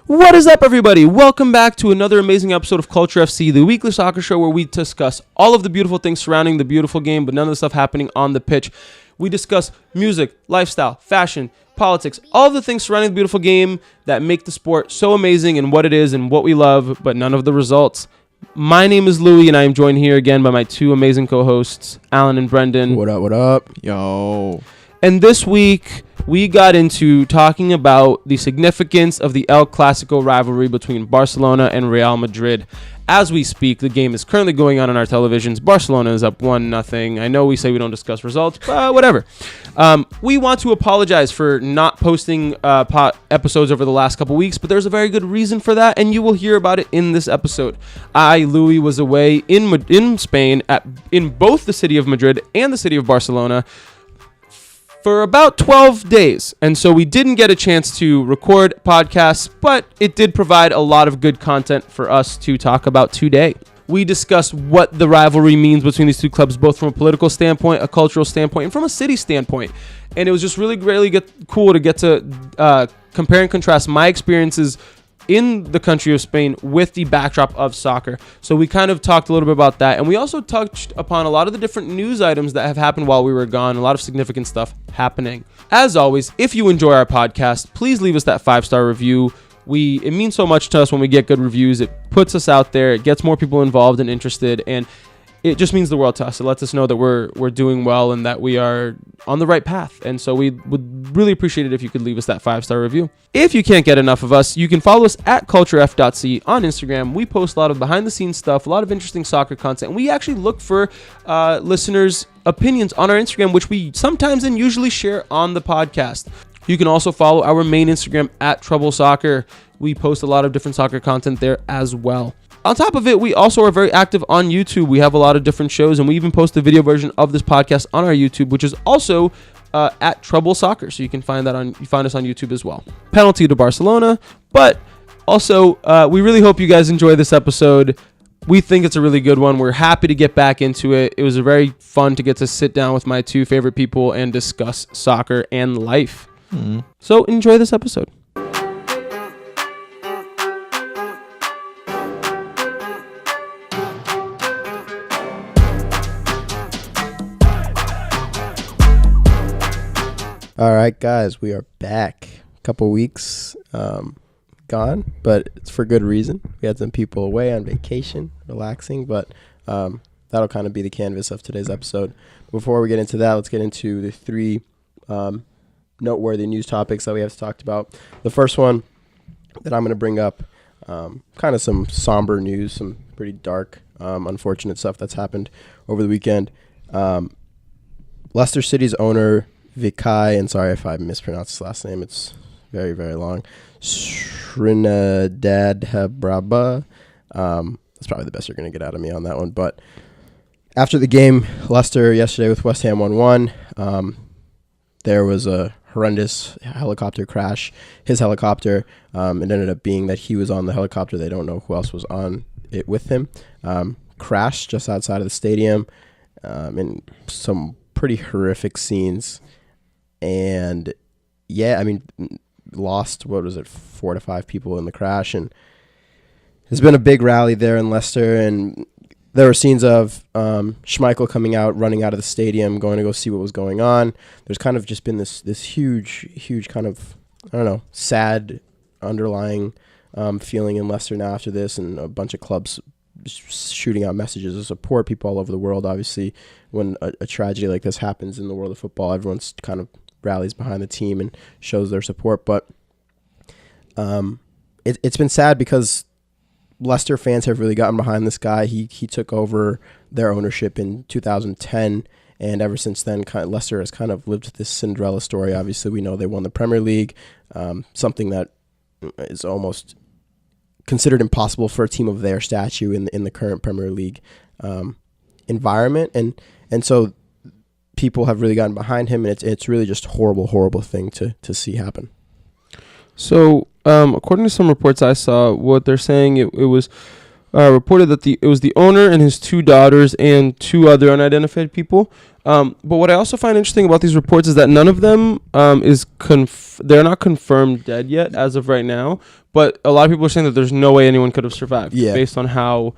What is up, everybody? Welcome back to another amazing episode of Culture FC, the weekly soccer show where we discuss all of the beautiful things surrounding the beautiful game, but none of the stuff happening on the pitch. We discuss music, lifestyle, fashion, politics, all of the things surrounding the beautiful game that make the sport so amazing and what it is and what we love, but none of the results. My name is Louie, and I am joined here again by my two amazing co-hosts, Alan and Brendan. What up, what up? Yo. And this week, we got into talking about the significance of the El Clásico rivalry between Barcelona and Real Madrid. As we speak, the game is currently going on our televisions. Barcelona is up 1-0. I know we say we don't discuss results, but whatever. We want to apologize for not posting episodes over the last couple weeks, but there's a very good reason for that, and you will hear about it in this episode. Louie, was away in Spain, in both the city of Madrid and the city of Barcelona, for about 12 days, and so we didn't get a chance to record podcasts, but it did provide a lot of good content for us to talk about today. We discussed what the rivalry means between these two clubs, both from a political standpoint, a cultural standpoint, and from a city standpoint, and it was just really cool to get to compare and contrast my experiences in the country of Spain with the backdrop of soccer. So we kind of talked a little bit about that. And we also touched upon a lot of the different news items that have happened while we were gone. A lot of significant stuff happening. As always, if you enjoy our podcast, please leave us that 5-star review. It means so much to us when we get good reviews. It puts us out there. It gets more people involved and interested. And it just means the world to us. It lets us know that we're doing well and that we are on the right path. And so we would really appreciate it if you could leave us that 5-star review. If you can't get enough of us, you can follow us at culturef.c on Instagram. We post a lot of behind-the-scenes stuff, a lot of interesting soccer content. And we actually look for listeners' opinions on our Instagram, which we sometimes and usually share on the podcast. You can also follow our main Instagram at Trouble Soccer. We post a lot of different soccer content there as well. On top of it, we also are very active on YouTube. We have a lot of different shows, and we even post a video version of this podcast on our YouTube, which is also at Trouble Soccer. So you can find us on YouTube as well. Penalty to Barcelona, but also we really hope you guys enjoy this episode. We think it's a really good one. We're happy to get back into it. It was very fun to get to sit down with my two favorite people and discuss soccer and life. So enjoy this episode. All right, guys, we are back. A couple weeks gone, but it's for good reason. We had some people away on vacation, relaxing, but that'll kind of be the canvas of today's episode. Before we get into that, let's get into the three noteworthy news topics that we have talked about. The first one that I'm going to bring up, kind of some somber news, some pretty dark, unfortunate stuff that's happened over the weekend. Leicester City's owner, Vikai, and sorry if I mispronounced his last name, it's very, very long, Srinadadhabraba. That's probably the best you're going to get out of me on that one. But after the game, Leicester yesterday with West Ham 1-1, there was a horrendous helicopter crash. His helicopter, it ended up being that he was on the helicopter. They don't know who else was on it with him. Crashed just outside of the stadium, in some pretty horrific scenes. And yeah, I mean, lost, 4 to 5 people in the crash, and there's been a big rally there in Leicester, and there were scenes of Schmeichel coming out, running out of the stadium, going to go see what was going on. There's kind of just been this huge kind of, I don't know, sad underlying feeling in Leicester now after this, and a bunch of clubs shooting out messages of support. People all over the world, obviously, when a tragedy like this happens in the world of football, everyone's kind of rallies behind the team and shows their support. But it's been sad because Leicester fans have really gotten behind this guy. He took over their ownership in 2010, and ever since then, Leicester has kind of lived this Cinderella story. Obviously, we know they won the Premier League, something that is almost considered impossible for a team of their stature in the current Premier League environment, and so people have really gotten behind him, and it's really just horrible thing to see happen. So according to some reports I saw, what they're saying, it was reported that it was the owner and his 2 daughters and 2 other unidentified people. But what I also find interesting about these reports is that none of them they're not confirmed dead yet as of right now. But a lot of people are saying that there's no way anyone could have survived based on how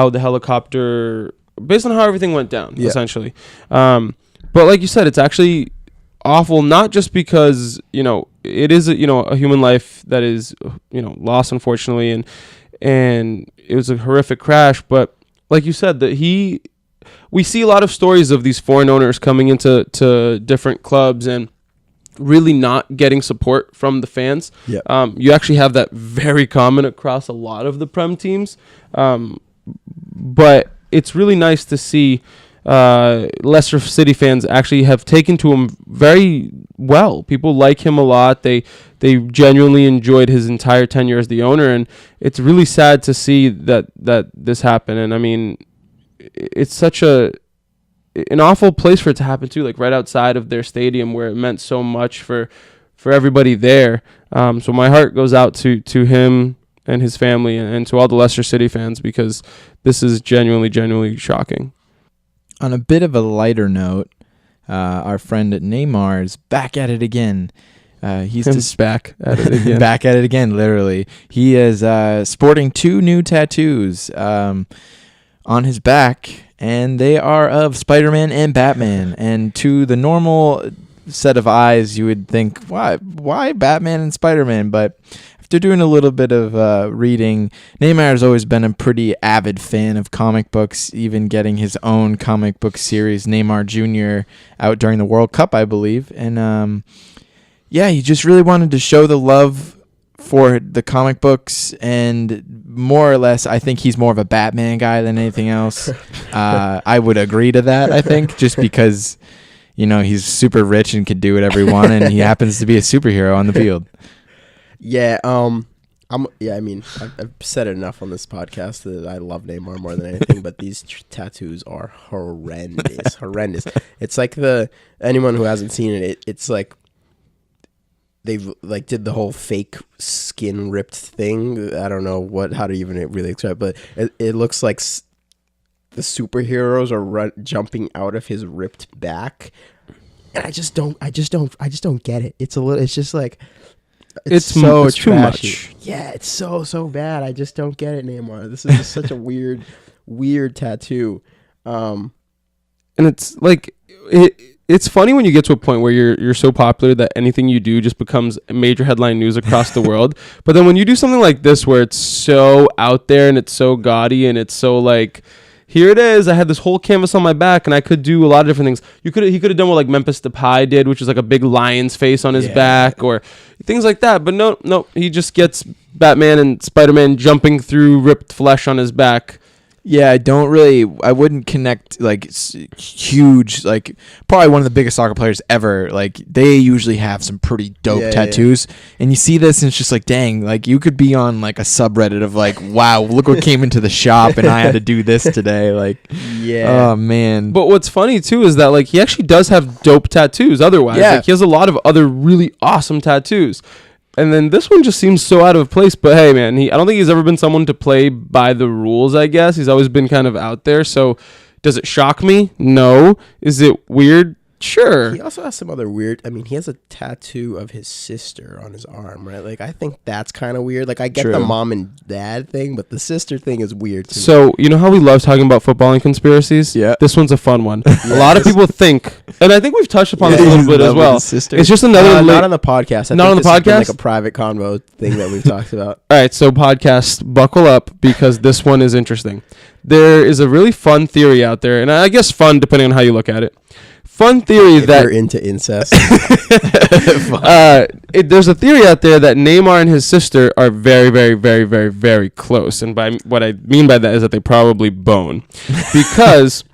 the helicopter, based on how everything went down, essentially. But like you said, it's actually awful, not just because, it is, a human life that is, lost, unfortunately, and it was a horrific crash. But like you said, we see a lot of stories of these foreign owners coming into different clubs and really not getting support from the fans. You actually have that very common across a lot of the Prem teams. But it's really nice to see Leicester City fans actually have taken to him very well. People like him a lot. They genuinely enjoyed his entire tenure as the owner, and it's really sad to see that this happened. And I mean, it's such an awful place for it to happen too, like right outside of their stadium where it meant so much for everybody there. So my heart goes out to him and his family and to all the Leicester City fans, because this is genuinely shocking. On a bit of a lighter note, our friend Neymar is back at it again. He's just back at it again. Back at it again, literally. He is sporting 2 new tattoos on his back, and they are of Spider-Man and Batman. And to the normal set of eyes, you would think, why Batman and Spider-Man? But after doing a little bit of reading, Neymar has always been a pretty avid fan of comic books, even getting his own comic book series, Neymar Jr., out during the World Cup, I believe. And he just really wanted to show the love for the comic books, and more or less, I think he's more of a Batman guy than anything else. I would agree to that, I think, just because, he's super rich and could do whatever he wants, and he happens to be a superhero on the field. Yeah, I've said it enough on this podcast that I love Neymar more than anything, but these tattoos are horrendous. It's like anyone who hasn't seen it, it's like they've like did the whole fake skin ripped thing. I don't know how to even really explain it, but it looks like the superheroes are jumping out of his ripped back, and I just don't get it. It's just like. It's too much. Yeah, it's so bad. I just don't get it, Neymar. This is just such a weird tattoo. And it's like it's funny when you get to a point where you're so popular that anything you do just becomes major headline news across the world. But then when you do something like this where it's so out there and it's so gaudy and it's so like, here it is, I had this whole canvas on my back and I could do a lot of different things. He could have done what like Memphis Depay did, which is like a big lion's face on his back or things like that. But no, he just gets Batman and Spider-Man jumping through ripped flesh on his back. Yeah, I wouldn't connect like huge, like probably one of the biggest soccer players ever. Like they usually have some pretty dope tattoos, and you see this and it's just like, dang, like you could be on like a subreddit of like, wow, look what came into the shop and I had to do this today. Like, oh man. But what's funny too is that like he actually does have dope tattoos. Otherwise, like he has a lot of other really awesome tattoos. And then this one just seems so out of place. But hey, man, I don't think he's ever been someone to play by the rules, I guess. He's always been kind of out there. So does it shock me? No. Is it weird? Sure. He also has some other weird. I mean, he has a tattoo of his sister on his arm, right? Like, I think that's kind of weird. Like, I get the mom and dad thing, but the sister thing is weird too. So, you know how we love talking about football and conspiracies? Yeah. This one's a fun one. A lot of people think, and I think we've touched upon this a little bit as well. It's just another. Not on the podcast. Not on the podcast? Like a private convo thing that we've talked about. All right, so podcast, buckle up because this one is interesting. There is a really fun theory out there, and I guess fun depending on how you look at it. Fun theory that you're into incest. There's a theory out there that Neymar and his sister are very, very, very, very, very close, and by what I mean by that is that they probably bone, because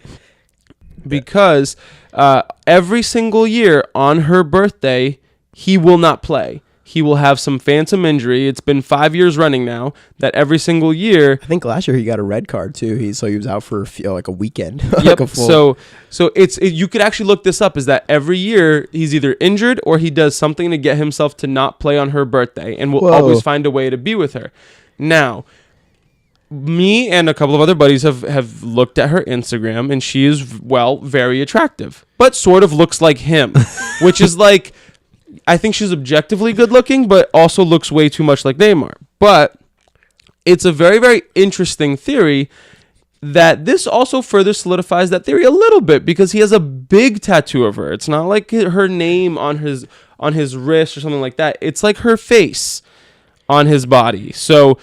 every single year on her birthday he will not play. He will have some phantom injury. It's been 5 years running now that every single year. I think last year he got a red card too. He was out for like a weekend. Yep. Like so you could actually look this up. Is that every year he's either injured or he does something to get himself to not play on her birthday, and will always find a way to be with her. Now, me and a couple of other buddies have looked at her Instagram, and she is, very attractive, but sort of looks like him, which is like, I think she's objectively good looking, but also looks way too much like Neymar. But it's a very, very interesting theory that this also further solidifies that theory a little bit, because he has a big tattoo of her. It's not like her name on his wrist or something like that. It's like her face on his body. So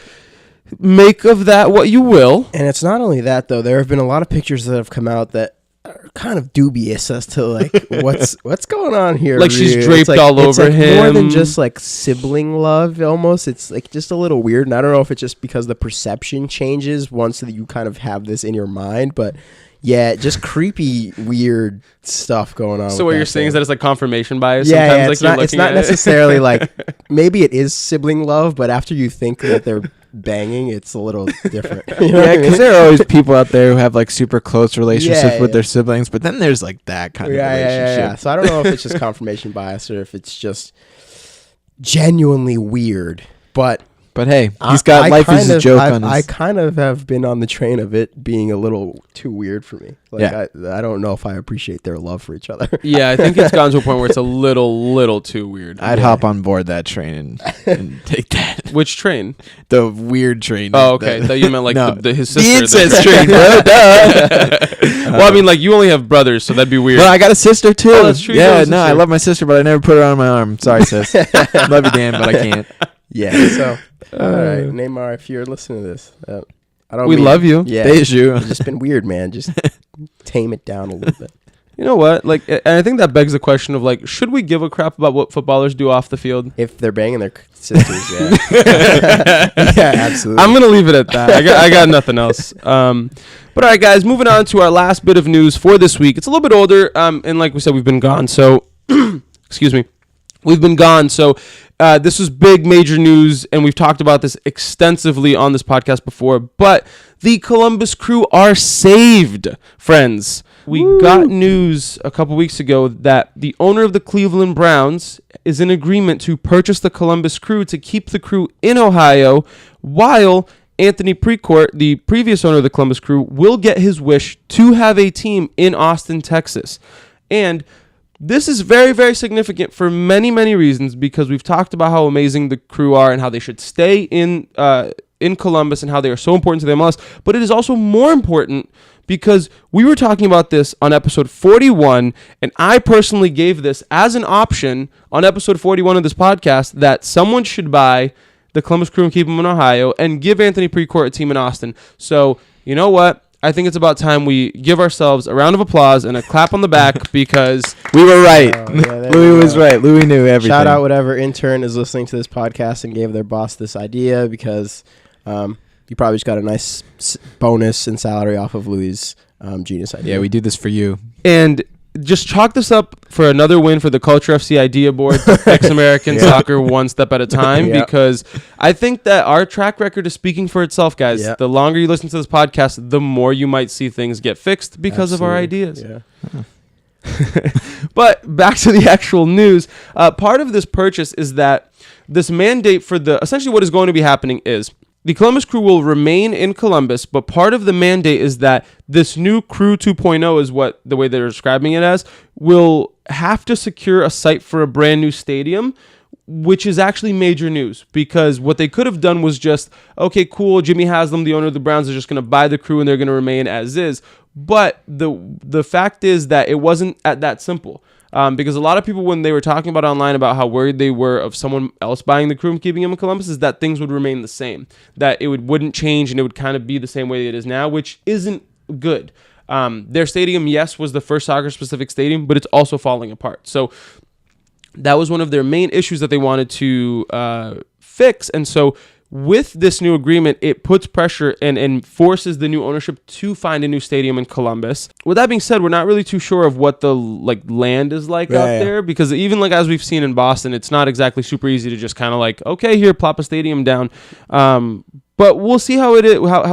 make of that what you will. And it's not only that, though. There have been a lot of pictures that have come out that are kind of dubious as to like what's going on here. Like she's draped all over him. More than just like sibling love, almost. It's like just a little weird. And I don't know if it's just because the perception changes once you kind of have this in your mind, but yeah, just creepy, weird stuff going on. So what you're saying is that it's like confirmation bias? Yeah, Sometimes, it's not necessarily like, maybe it is sibling love, but after you think that they're banging, it's a little different. You know because there are always people out there who have like super close relationships with their siblings, but then there's like that kind of relationship. Yeah. So I don't know if it's just confirmation bias or if it's just genuinely weird, but hey, he's got Life is a Joke on his... I kind of have been on the train of it being a little too weird for me. Like, yeah. I don't know if I appreciate their love for each other. Yeah, I think it's gotten to a point where it's a little too weird. I'd hop on board that train and take that. Which train? The weird train. Oh, okay. I thought you meant like no, his sister. The incest train, bro. Duh. Well, I mean, like, you only have brothers, so that'd be weird. Well, I got a sister, too. Oh, that's true. Yeah, no, I love my sister, but I never put her on my arm. Sorry, sis. Love you, Dan, but I can't. Yeah, so... All right, Neymar, if you're listening to this, We love you. Yeah, it's just been weird, man. Just tame it down a little bit. You know what? Like, and I think that begs the question of like, should we give a crap about what footballers do off the field? If they're banging their sisters, yeah, yeah, absolutely. I'm gonna leave it at that. I got nothing else. But all right, guys, moving on to our last bit of news for this week. It's a little bit older, and like we said, we've been gone. So, excuse me, we've been gone. So. This was big, major news, and we've talked about this extensively on this podcast before, but the Columbus Crew are saved, friends. We got news a couple weeks ago that the owner of the Cleveland Browns is in agreement to purchase the Columbus Crew to keep the Crew in Ohio, while Anthony Precourt, the previous owner of the Columbus Crew, will get his wish to have a team in Austin, Texas. And this is very, very significant for many, many reasons, because we've talked about how amazing the Crew are and how they should stay in Columbus and how they are so important to the MLS. But it is also more important because we were talking about this on episode 41, and I personally gave this as an option on episode 41 of this podcast that someone should buy the Columbus Crew and keep them in Ohio and give Anthony Precourt a team in Austin. So, you know what? I think it's about time we give ourselves a round of applause and a clap on the back because we were right. Louie was right. Louie knew everything. Shout out whatever intern is listening to this podcast and gave their boss this idea, because you probably just got a nice bonus in salary off of Louie's genius idea. Yeah, we do this for you. And just chalk this up for another win for the Culture FC Idea Board to fix American soccer one step at a time, because I think that our track record is speaking for itself, guys. Yeah. The longer you listen to this podcast, the more you might see things get fixed because of our ideas. Yeah. But back to the actual news. Part of this purchase is that this mandate for essentially what is going to be happening is the Columbus Crew will remain in Columbus, but part of the mandate is that this new Crew 2.0 is what the way they're describing it as, will have to secure a site for a brand new stadium, which is actually major news, because what they could have done was just, okay, cool, Jimmy Haslam, the owner of the Browns, is just going to buy the Crew and they're going to remain as is. But the fact is that it wasn't that simple. Because a lot of people, when they were talking about online about how worried they were of someone else buying the Crew and keeping him in Columbus, is that things would remain the same, that it wouldn't change and it would kind of be the same way it is now, which isn't good. Their stadium, yes, was the first soccer-specific stadium, but it's also falling apart. So that was one of their main issues that they wanted to fix. And so with this new agreement, it puts pressure and forces the new ownership to find a new stadium in Columbus. With that being said, we're not really too sure of what the land is like out there, because even like as we've seen in Boston, it's not exactly super easy to just kind of like, okay, here, plop a stadium down. But we'll see how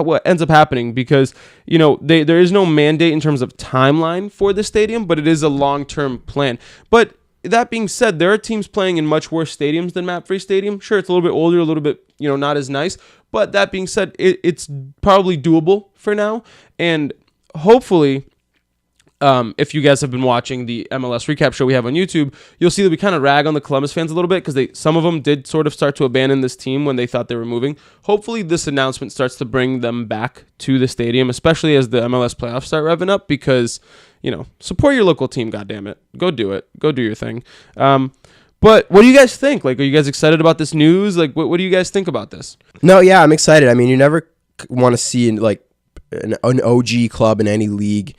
what ends up happening, because there is no mandate in terms of timeline for the stadium, but it is a long-term plan. But that being said, there are teams playing in much worse stadiums than MAPFRE Stadium. Sure, it's a little bit older, a little bit, not as nice. But that being said, it's probably doable for now. And hopefully, if you guys have been watching the MLS recap show we have on YouTube, you'll see that we kind of rag on the Columbus fans a little bit because some of them did sort of start to abandon this team when they thought they were moving. Hopefully, this announcement starts to bring them back to the stadium, especially as the MLS playoffs start revving up because, support your local team, goddammit. Go do it. Go do your thing. But what do you guys think? Like, are you guys excited about this news? Like, what do you guys think about this? No, yeah, I'm excited. I mean, you never want to see, like, an OG club in any league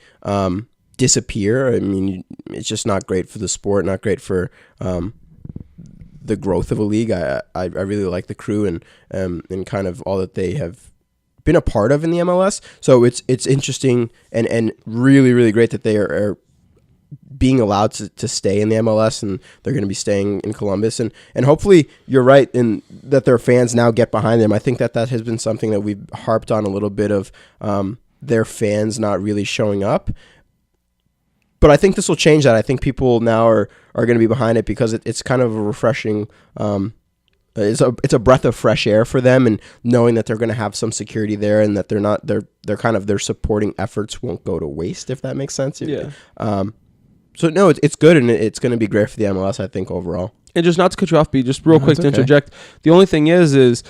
disappear. I mean, it's just not great for the sport, not great for the growth of a league. I really like the Crew and kind of all that they have been a part of in the MLS. So it's interesting and really, really great that they are being allowed to stay in the MLS, and they're going to be staying in Columbus. And hopefully you're right in that their fans now get behind them. I think that has been something that we've harped on a little bit of their fans not really showing up. But I think this will change that. I think people now are going to be behind it because it's kind of a refreshing. It's a breath of fresh air for them, and knowing that they're going to have some security there, and that their supporting efforts won't go to waste. If that makes sense. Yeah. So no, it's good, and it's going to be great for the MLS. I think overall. And just not to cut you off, B, just real quick to interject. The only thing is.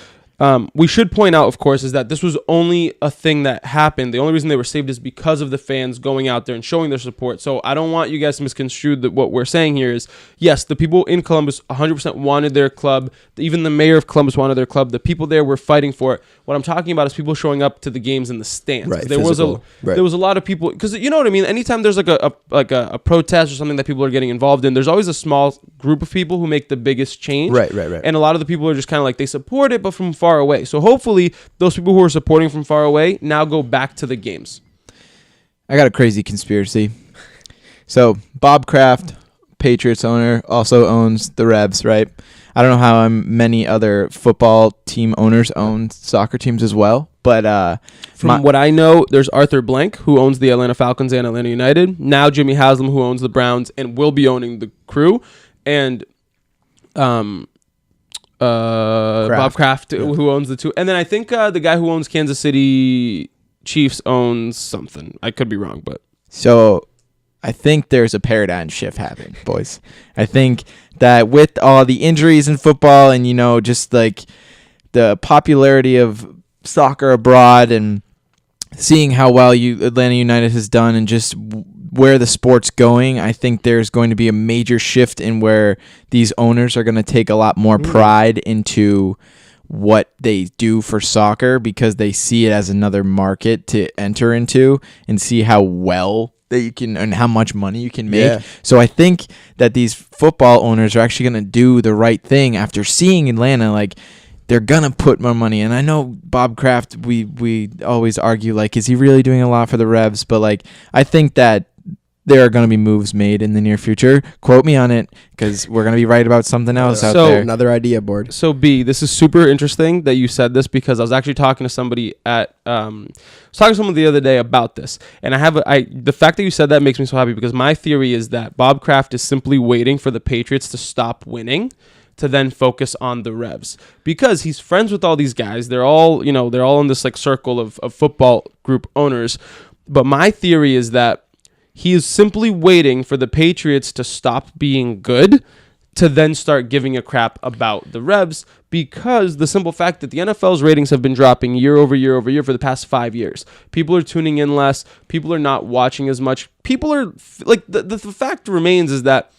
We should point out, of course, is that this was only a thing that happened. The only reason they were saved is because of the fans going out there and showing their support. So I don't want you guys to misconstrue that what we're saying here is, yes, the people in Columbus 100% wanted their club. Even the mayor of Columbus wanted their club. The people there were fighting for it. What I'm talking about is people showing up to the games in the stands. Right, there was a lot of people, because you know what I mean? Anytime there's like a protest or something that people are getting involved in, there's always a small group of people who make the biggest change. Right. And a lot of the people are just kind of like, they support it, but from far away. So hopefully those people who are supporting from far away now go back to the games. I got a crazy conspiracy. So Bob Kraft, Patriots owner, also owns the Revs, right? I don't know how many other football team owners own soccer teams as well, but from what I know, there's Arthur Blank, who owns the Atlanta Falcons and Atlanta United. Now Jimmy Haslam, who owns the Browns and will be owning the Crew, and Bob Kraft, who owns the two. And then I think the guy who owns Kansas City Chiefs owns something. I could be wrong, but so I think there's a paradigm shift happening, boys. I think that with all the injuries in football and, just like the popularity of soccer abroad and seeing how well Atlanta United has done and just where the sport's going, I think there's going to be a major shift in where these owners are going to take a lot more pride into what they do for soccer because they see it as another market to enter into and see how well that you can and how much money you can make. Yeah. So I think that these football owners are actually going to do the right thing after seeing Atlanta. Like, they're going to put more money. And I know Bob Kraft, we always argue, like, is he really doing a lot for the Revs? But, like, I think that there are going to be moves made in the near future. Quote me on it, because we're going to be right about something else out there. Another idea board. So, B, this is super interesting that you said this, because I was actually talking to somebody the other day about this. And the fact that you said that makes me so happy, because my theory is that Bob Kraft is simply waiting for the Patriots to stop winning to then focus on the Revs, because he's friends with all these guys. They're all in this like circle of football group owners. But my theory is that he is simply waiting for the Patriots to stop being good to then start giving a crap about the Revs, because the simple fact that the NFL's ratings have been dropping year over year over year for the past 5 years. People are tuning in less. People are not watching as much. People are like, the fact remains is that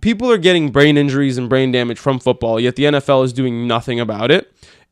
people are getting brain injuries and brain damage from football, yet the NFL is doing nothing about it.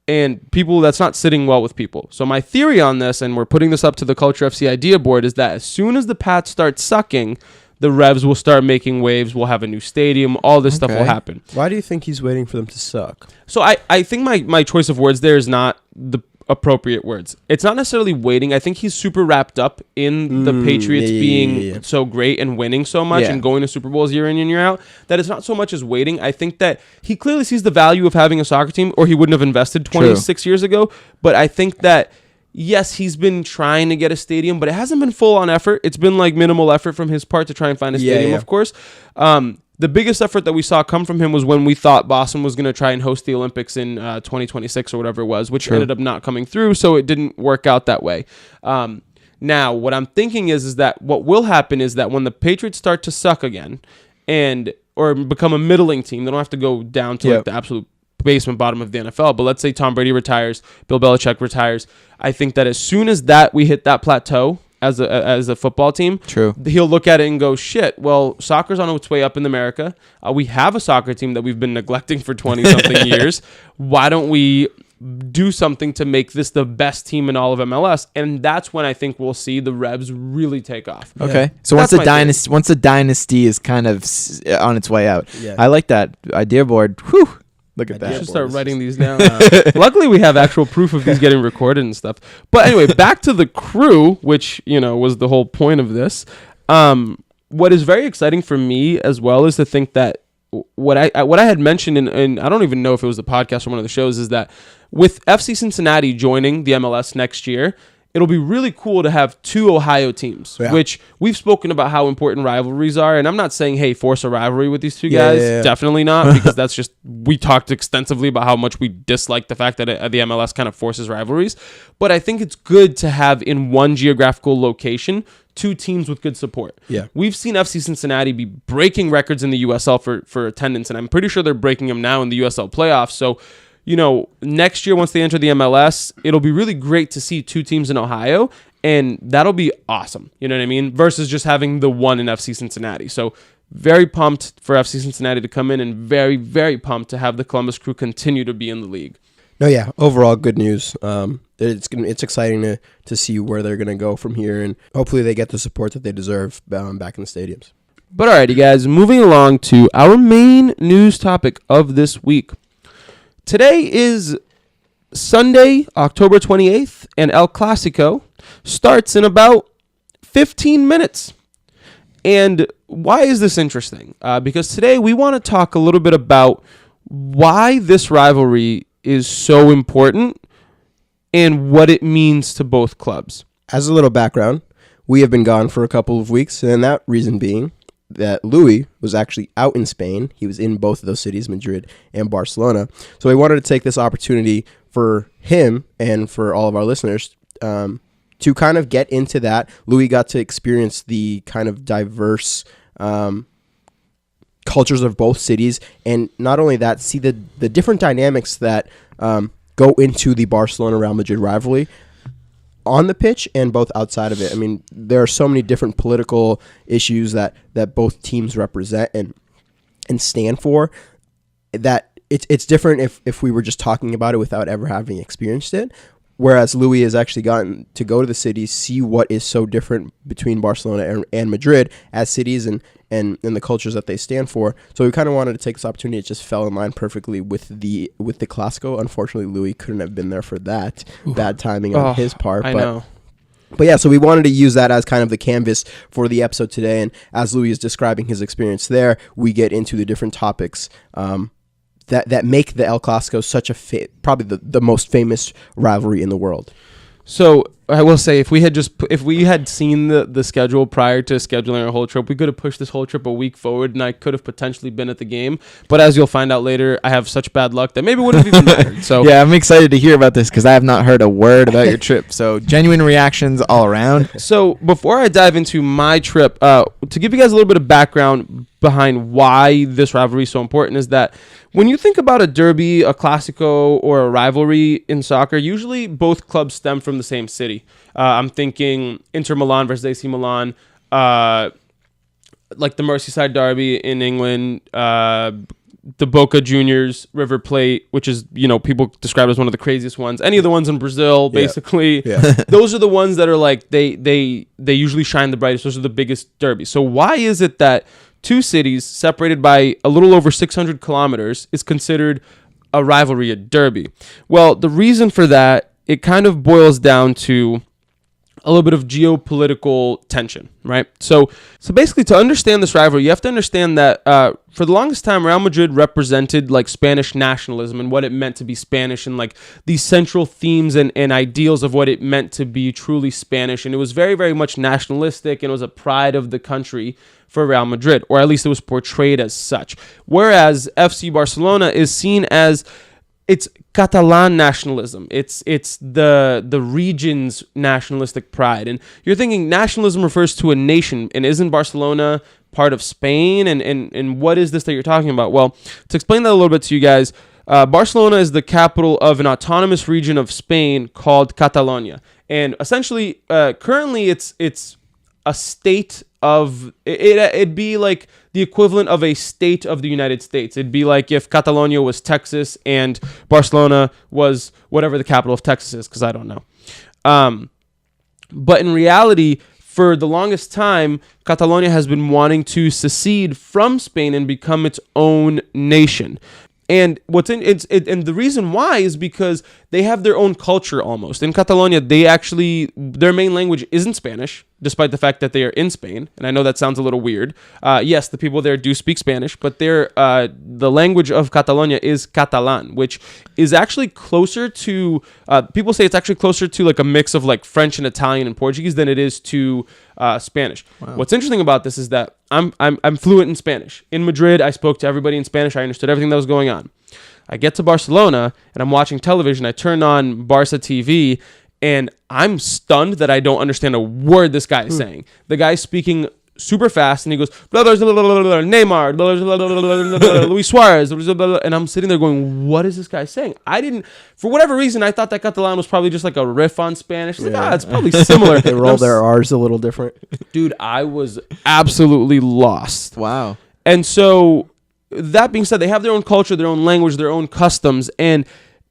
And that's not sitting well with people. So my theory on this, and we're putting this up to the Culture FC idea board, is that as soon as the Pats start sucking, the Revs will start making waves. We'll have a new stadium. All this stuff will happen. Why do you think he's waiting for them to suck? So I think my choice of words there is not the appropriate words. It's not necessarily waiting. I think he's super wrapped up in the Patriots being so great and winning so much and going to Super Bowls year in and year out, that it's not so much as waiting. I think that he clearly sees the value of having a soccer team, or he wouldn't have invested 26 years ago. But I think that, yes, he's been trying to get a stadium, but it hasn't been full on effort. It's been like minimal effort from his part to try and find a stadium, of course. the biggest effort that we saw come from him was when we thought Boston was going to try and host the Olympics in 2026 or whatever it was, which ended up not coming through, so it didn't work out that way. Now, what I'm thinking is that what will happen is that when the Patriots start to suck again or become a middling team, they don't have to go down to like the absolute basement bottom of the NFL, but let's say Tom Brady retires, Bill Belichick retires. I think that as soon as that we hit that plateau as a football team, he'll look at it and go, shit, well, soccer's on its way up in America. We have a soccer team that we've been neglecting for 20-something years. Why don't we do something to make this the best team in all of MLS? And that's when I think we'll see the Revs really take off. Okay. So once the dynasty is kind of on its way out. Yeah. I like that idea board. Whew. Look at that. I should start writing these down. Luckily, we have actual proof of these getting recorded and stuff. But anyway, back to the crew, which, was the whole point of this. What is very exciting for me as well is to think that what I had mentioned, and I don't even know if it was the podcast or one of the shows, is that with FC Cincinnati joining the MLS next year, it'll be really cool to have 2 Ohio teams, which we've spoken about how important rivalries are. And I'm not saying, hey, force a rivalry with these 2 guys. Definitely not, because that's just, we talked extensively about how much we dislike the fact that the MLS kind of forces rivalries. But I think it's good to have in one geographical location 2 teams with good support. Yeah, we've seen FC Cincinnati be breaking records in the USL for attendance, and I'm pretty sure they're breaking them now in the USL playoffs. So, next year, once they enter the MLS, it'll be really great to see 2 teams in Ohio, and that'll be awesome. You know what I mean? Versus just having the one in FC Cincinnati. So very pumped for FC Cincinnati to come in, and very, very pumped to have the Columbus Crew continue to be in the league. No, yeah, overall good news. It's exciting to see where they're going to go from here, and hopefully they get the support that they deserve back in the stadiums. But alrighty, guys, moving along to our main news topic of this week. Today is Sunday, October 28th, and El Clásico starts in about 15 minutes. And why is this interesting? Because today we want to talk a little bit about why this rivalry is so important and what it means to both clubs. As a little background, we have been gone for a couple of weeks, and that reason being that Louie was actually out in Spain. He was in both of those cities, Madrid and Barcelona. So we wanted to take this opportunity for him and for all of our listeners to kind of get into that. Louie got to experience the kind of diverse cultures of both cities, and not only that, see the different dynamics that go into the Barcelona-Real Madrid rivalry on the pitch and both outside of it. I mean, there are so many different political issues that both teams represent and stand for, that it's different if we were just talking about it without ever having experienced it. Whereas Louie has actually gotten to go to the cities, see what is so different between Barcelona and Madrid as cities and the cultures that they stand for. So we kind of wanted to take this opportunity. It just fell in line perfectly with the Clásico. Unfortunately, Louie couldn't have been there for that. Bad timing on his part. I know. But yeah, so we wanted to use that as kind of the canvas for the episode today. And as Louie is describing his experience there, we get into the different topics that make the El Clásico such probably the most famous rivalry in the world. So I will say, if we had seen the schedule prior to scheduling our whole trip, we could have pushed this whole trip a week forward, and I could have potentially been at the game. But as you'll find out later, I have such bad luck that maybe it would have even mattered. So yeah, I'm excited to hear about this because I have not heard a word about your trip. So genuine reactions all around. So before I dive into my trip, to give you guys a little bit of background behind why this rivalry is so important, is that when you think about a derby, a Clásico, or a rivalry in soccer, usually both clubs stem from the same city. I'm thinking Inter Milan versus AC Milan, like the Merseyside derby in England, the Boca Juniors, River Plate, which is, people describe as one of the craziest ones. Any of the ones in Brazil, basically. Yeah. Those are the ones that are like, they usually shine the brightest. Those are the biggest derbies. So why is it that two cities separated by a little over 600 kilometers is considered a rivalry, a derby? Well, the reason for that, it kind of boils down to a little bit of geopolitical tension, right? So basically, to understand this rivalry, you have to understand that for the longest time, Real Madrid represented like Spanish nationalism and what it meant to be Spanish, and like these central themes and ideals of what it meant to be truly Spanish. And it was very, very much nationalistic, and it was a pride of the country for Real Madrid, or at least it was portrayed as such. Whereas FC Barcelona is seen as it's Catalan nationalism. It's the region's nationalistic pride. And you're thinking nationalism refers to a nation, and isn't Barcelona part of Spain? And what is this that you're talking about? Well, to explain that a little bit to you guys, Barcelona is the capital of an autonomous region of Spain called Catalonia. And essentially, currently it's a state of it'd be like the equivalent of a state of the United States. It'd be like if Catalonia was Texas and Barcelona was whatever the capital of Texas is, because I don't know. But in reality, for the longest time, Catalonia has been wanting to secede from Spain and become its own nation. And and the reason why is because they have their own culture almost. In Catalonia, their main language isn't Spanish, despite the fact that they are in Spain. And I know that sounds a little weird. Yes, the people there do speak Spanish, but the language of Catalonia is Catalan, which is actually closer to, people say it's actually closer to like a mix of like French and Italian and Portuguese than it is to Spanish. Wow. What's interesting about this is that I'm fluent in Spanish. In Madrid, I spoke to everybody in Spanish. I understood everything that was going on. I get to Barcelona and I'm watching television. I turn on Barca TV and I'm stunned that I don't understand a word this guy is saying. The guy's speaking super fast and he goes, blah, blah, blah, blah, blah, blah, Neymar, blah, blah, blah, blah, blah, blah, Luis Suarez, blah, blah, blah, and I'm sitting there going, what is this guy saying? For whatever reason, I thought that Catalan was probably just like a riff on Spanish. Like, it's probably similar. They roll their R's a little different. Dude, I was absolutely lost. Wow. And so, that being said, they have their own culture, their own language, their own customs, and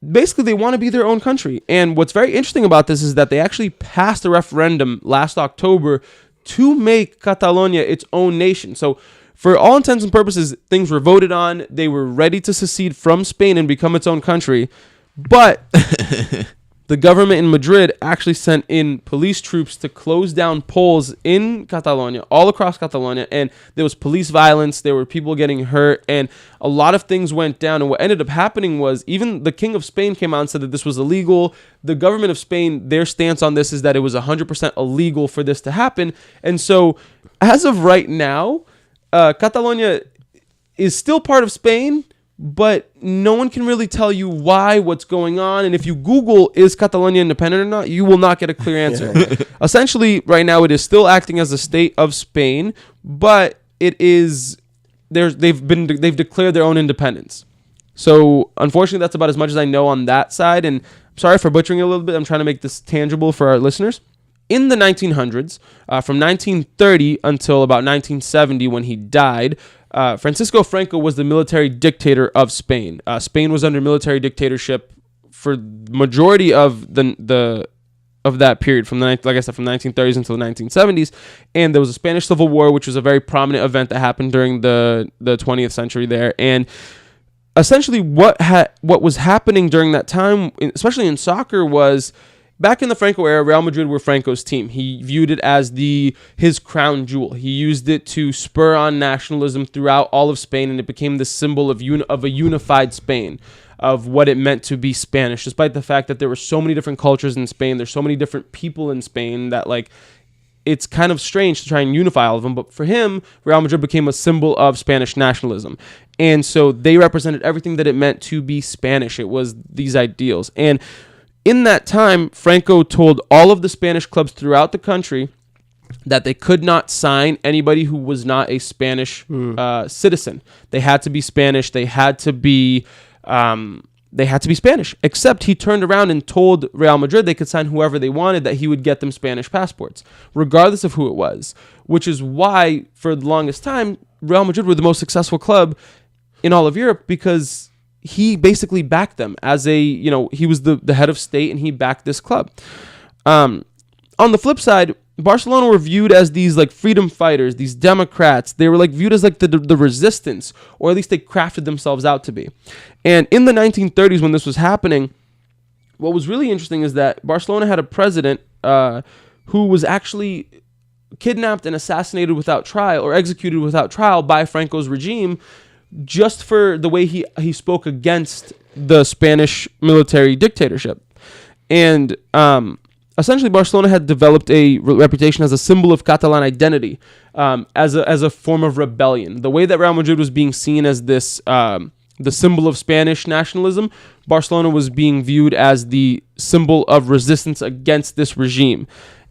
basically they want to be their own country. And what's very interesting about this is that they actually passed a referendum last October to make Catalonia its own nation. So for all intents and purposes, things were voted on. They were ready to secede from Spain and become its own country. But the government in Madrid actually sent in police troops to close down polls in Catalonia, all across Catalonia, and there was police violence, there were people getting hurt, and a lot of things went down. And what ended up happening was even the King of Spain came out and said that this was illegal. The government of Spain, their stance on this is that it was 100% illegal for this to happen. And so as of right now, Catalonia is still part of Spain, but no one can really tell you why, what's going on. And if you Google, is Catalonia independent or not, you will not get a clear answer. Essentially, right now, it is still acting as a state of Spain, but it is, they've declared their own independence. So, unfortunately, that's about as much as I know on that side. And I'm sorry for butchering it a little bit. I'm trying to make this tangible for our listeners. In the 1900s, from 1930 until about 1970 when he died, Francisco Franco was the military dictator of Spain. Spain was under military dictatorship for the majority of that period, from the 1930s until the 1970s. And there was a Spanish Civil War, which was a very prominent event that happened during the 20th century there. And essentially, what was happening during that time, especially in soccer, was back in the Franco era, Real Madrid were Franco's team. He viewed it as his crown jewel. He used it to spur on nationalism throughout all of Spain, and it became the symbol of a unified Spain, of what it meant to be Spanish, despite the fact that there were so many different cultures in Spain. There's so many different people in Spain that, like, it's kind of strange to try and unify all of them. But for him, Real Madrid became a symbol of Spanish nationalism. And so they represented everything that it meant to be Spanish. It was these ideals. And in that time, Franco told all of the Spanish clubs throughout the country that they could not sign anybody who was not a Spanish citizen. They had to be Spanish. They had to be Spanish. Except he turned around and told Real Madrid they could sign whoever they wanted, that he would get them Spanish passports, regardless of who it was. Which is why, for the longest time, Real Madrid were the most successful club in all of Europe, because he basically backed them as he was the head of state, and he backed this club. On the flip side, Barcelona were viewed as these like freedom fighters, these democrats. They were like viewed as like the resistance, or at least they crafted themselves out to be. And in the 1930s, when this was happening, what was really interesting is that Barcelona had a president who was actually kidnapped and assassinated without trial or executed without trial by Franco's regime just for the way he spoke against the Spanish military dictatorship. And essentially Barcelona had developed a reputation as a symbol of Catalan identity, as a form of rebellion. The way that Real Madrid was being seen as this the symbol of Spanish nationalism, Barcelona was being viewed as the symbol of resistance against this regime.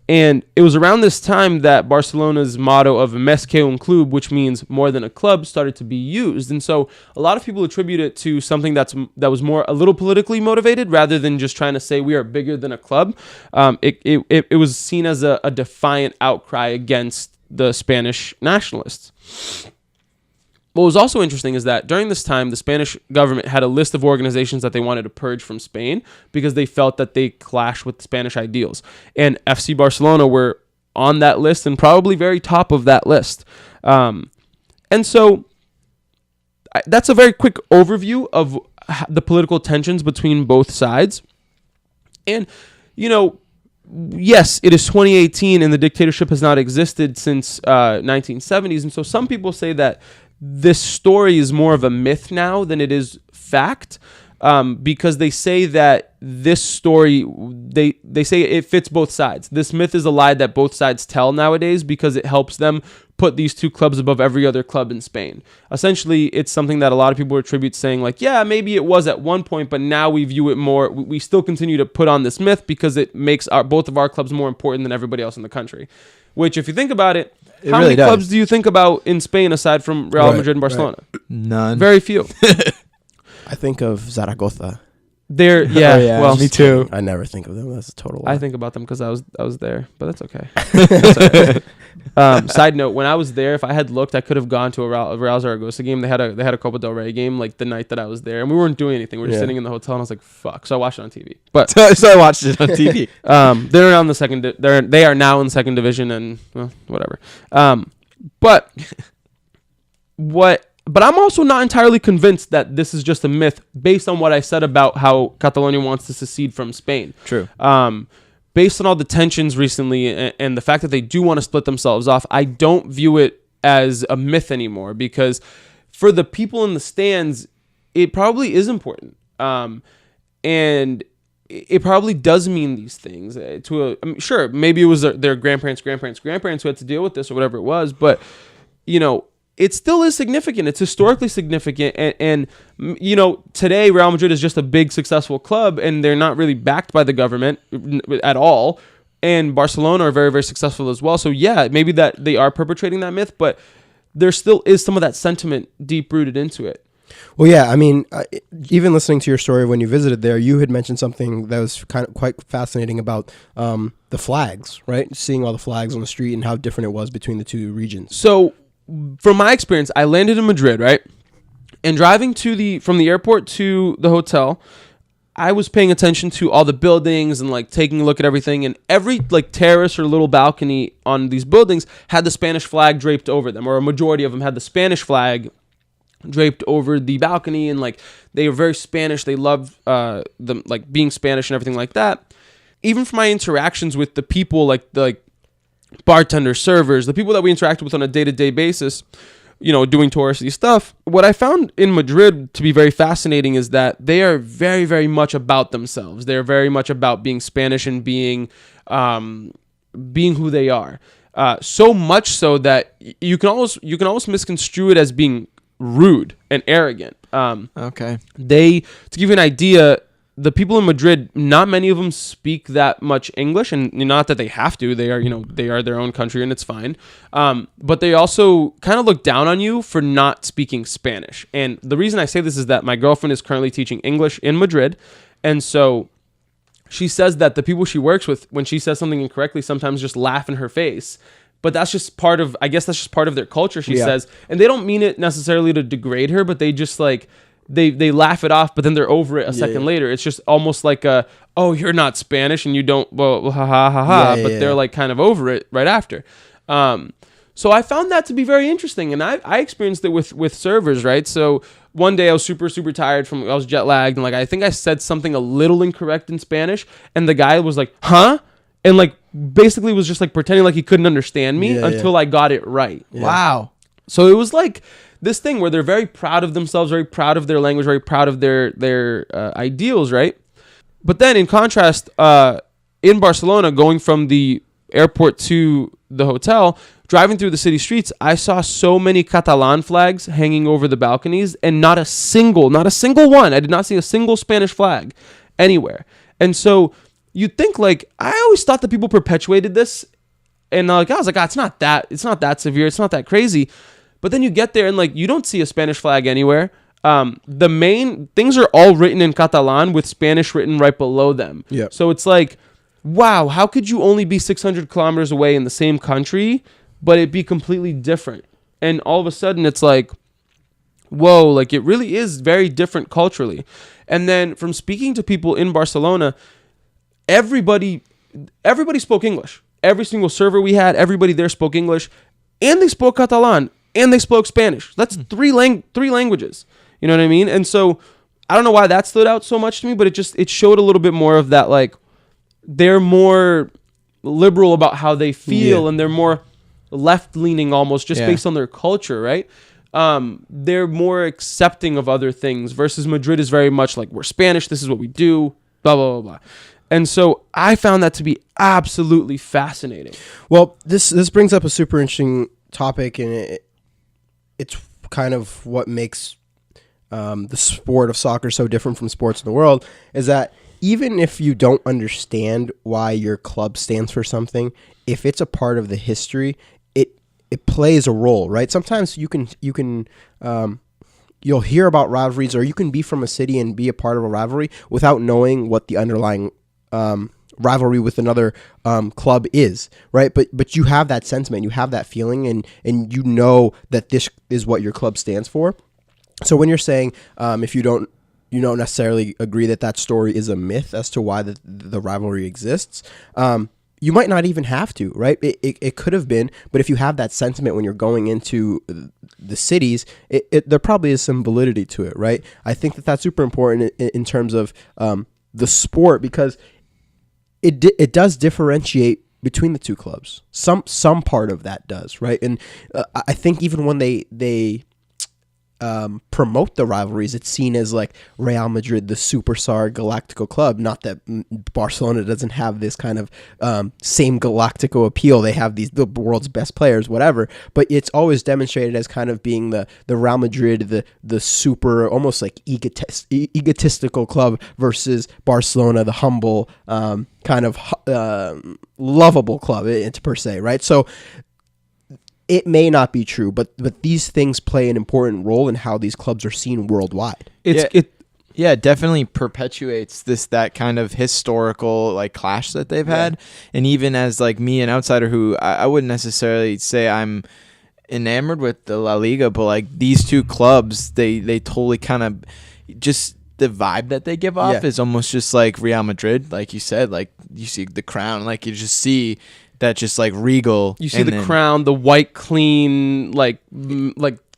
And it was around this time that Barcelona's motto of Més que un club, which means more than a club, started to be used. And so a lot of people attribute it to something that was more a little politically motivated rather than just trying to say we are bigger than a club. It was seen as a defiant outcry against the Spanish nationalists. What was also interesting is that during this time, the Spanish government had a list of organizations that they wanted to purge from Spain because they felt that they clashed with Spanish ideals. And FC Barcelona were on that list and probably very top of that list. And so that's a very quick overview of the political tensions between both sides. And, yes, it is 2018 and the dictatorship has not existed since 1970s. And so some people say that this story is more of a myth now than it is fact, because they say that this story, they say it fits both sides. This myth is a lie that both sides tell nowadays because it helps them put these two clubs above every other club in Spain. Essentially, it's something that a lot of people attribute saying like, yeah, maybe it was at one point, but now we view it more. We still continue to put on this myth because it makes both of our clubs more important than everybody else in the country. Which, if you think about it, how really many clubs do you think about in Spain aside from Real Madrid and Barcelona? Right. None. Very few. I think of Zaragoza. Well, me too. I never think of them. That's a total lie. I think about them because I was there, but that's okay. That's all right. Side note: when I was there, if I had looked, I could have gone to a Real Zaragoza game. They had a Copa del Rey game like the night that I was there, and we weren't doing anything. We were just sitting in the hotel, and I was like, "Fuck!" So I watched it on TV. But so I watched it on TV. they're now in the second. They are now in the second division, and well, whatever. But I'm also not entirely convinced that this is just a myth based on what I said about how Catalonia wants to secede from Spain. True. Based on all the tensions recently and the fact that they do want to split themselves off, I don't view it as a myth anymore because for the people in the stands, it probably is important. And it probably does mean these things sure, maybe it was their grandparents who had to deal with this or whatever it was, but it still is significant. It's historically significant. And today Real Madrid is just a big, successful club, and they're not really backed by the government at all. And Barcelona are very, very successful as well. So, yeah, maybe that they are perpetrating that myth, but there still is some of that sentiment deep-rooted into it. Well, yeah, I mean, even listening to your story when you visited there, you had mentioned something that was quite fascinating about the flags, right? Seeing all the flags on the street and how different it was between the two regions. So, from my experience, I landed in Madrid, right? And driving from the airport to the hotel, I was paying attention to all the buildings and like taking a look at everything. And every like terrace or little balcony on these buildings had the Spanish flag draped over them, or a majority of them had the Spanish flag draped over the balcony. And like they were very Spanish. They loved them like being Spanish and everything like that. Even from my interactions with the people, like bartenders, servers, the people that we interacted with on a day-to-day basis, doing touristy stuff. What I found in Madrid to be very fascinating is that they are very, very much about themselves. They're very much about being Spanish and being who they are. So much so that you can almost misconstrue it as being rude and arrogant. Okay. To give you an idea, the people in Madrid, not many of them speak that much English, and not that they have to. They are their own country, and it's fine. But they also kind of look down on you for not speaking Spanish. And the reason I say this is that my girlfriend is currently teaching English in Madrid, and so she says that the people she works with, when she says something incorrectly, sometimes just laugh in her face. But that's just part of their culture, she says. And they don't mean it necessarily to degrade her, but they just like... They laugh it off, but then they're over it a second later. It's just almost like you're not Spanish and you don't, well, ha ha ha ha. But they're like kind of over it right after. So I found that to be very interesting, and I experienced it with servers, right? So one day I was super, super tired I was jet lagged, and like I think I said something a little incorrect in Spanish, and the guy was like, huh? and like basically was just like pretending like he couldn't understand me until I got it right. Yeah. Wow. So it was like this thing where they're very proud of themselves, very proud of their language, very proud of their ideals, right? But then in contrast, in Barcelona, going from the airport to the hotel, driving through the city streets, I saw so many Catalan flags hanging over the balconies, and not a single one. I did not see a single Spanish flag anywhere. And so you'd think, like, I always thought that people perpetuated this, and I was like, it's not that severe, it's not that crazy. But then you get there and like you don't see a Spanish flag anywhere. The main things are all written in Catalan with Spanish written right below them. Yep. So it's like, wow, how could you only be 600 kilometers away in the same country, but it be completely different? And all of a sudden it's like, whoa, like it really is very different culturally. And then from speaking to people in Barcelona, everybody spoke English. Every single server we had, everybody there spoke English, and they spoke Catalan, and they spoke Spanish. That's three languages. You know what I mean? And so I don't know why that stood out so much to me, but it showed a little bit more of that, like they're more liberal about how they feel, and they're more left-leaning almost just based on their culture, right? They're more accepting of other things versus Madrid is very much like, we're Spanish, this is what we do, blah, blah, blah, blah. And so I found that to be absolutely fascinating. Well, this brings up a super interesting topic, and it's kind of what makes the sport of soccer so different from sports in the world, is that even if you don't understand why your club stands for something, if it's a part of the history, it plays a role, right? Sometimes you'll hear about rivalries, or you can be from a city and be a part of a rivalry without knowing what the underlying rivalry with another club is, right? But you have that sentiment, you have that feeling, and you know that this is what your club stands for. So when you're saying if you don't necessarily agree that story is a myth as to why the rivalry exists, you might not even have to, right? It could have been, but if you have that sentiment when you're going into the cities, there probably is some validity to it, right? I think that's super important in terms of the sport, because it does differentiate between the two clubs. Some part of that does, right? And I think even when they promote the rivalries, it's seen as like Real Madrid, the superstar Galactico club. Not that Barcelona doesn't have this kind of same Galactico appeal. They have the world's best players, whatever. But it's always demonstrated as kind of being the Real Madrid, the super, almost like egotistical club, versus Barcelona, the humble, kind of lovable club, per se, right? So it may not be true, but these things play an important role in how these clubs are seen worldwide. It definitely perpetuates that kind of historical like clash that they've had. And even as like me, an outsider who I wouldn't necessarily say I'm enamored with the La Liga, but like these two clubs, they totally kind of just the vibe that they give off is almost just like Real Madrid, like you said, like you see the crown, like you just see that just like regal. You see the crown, the white, clean, like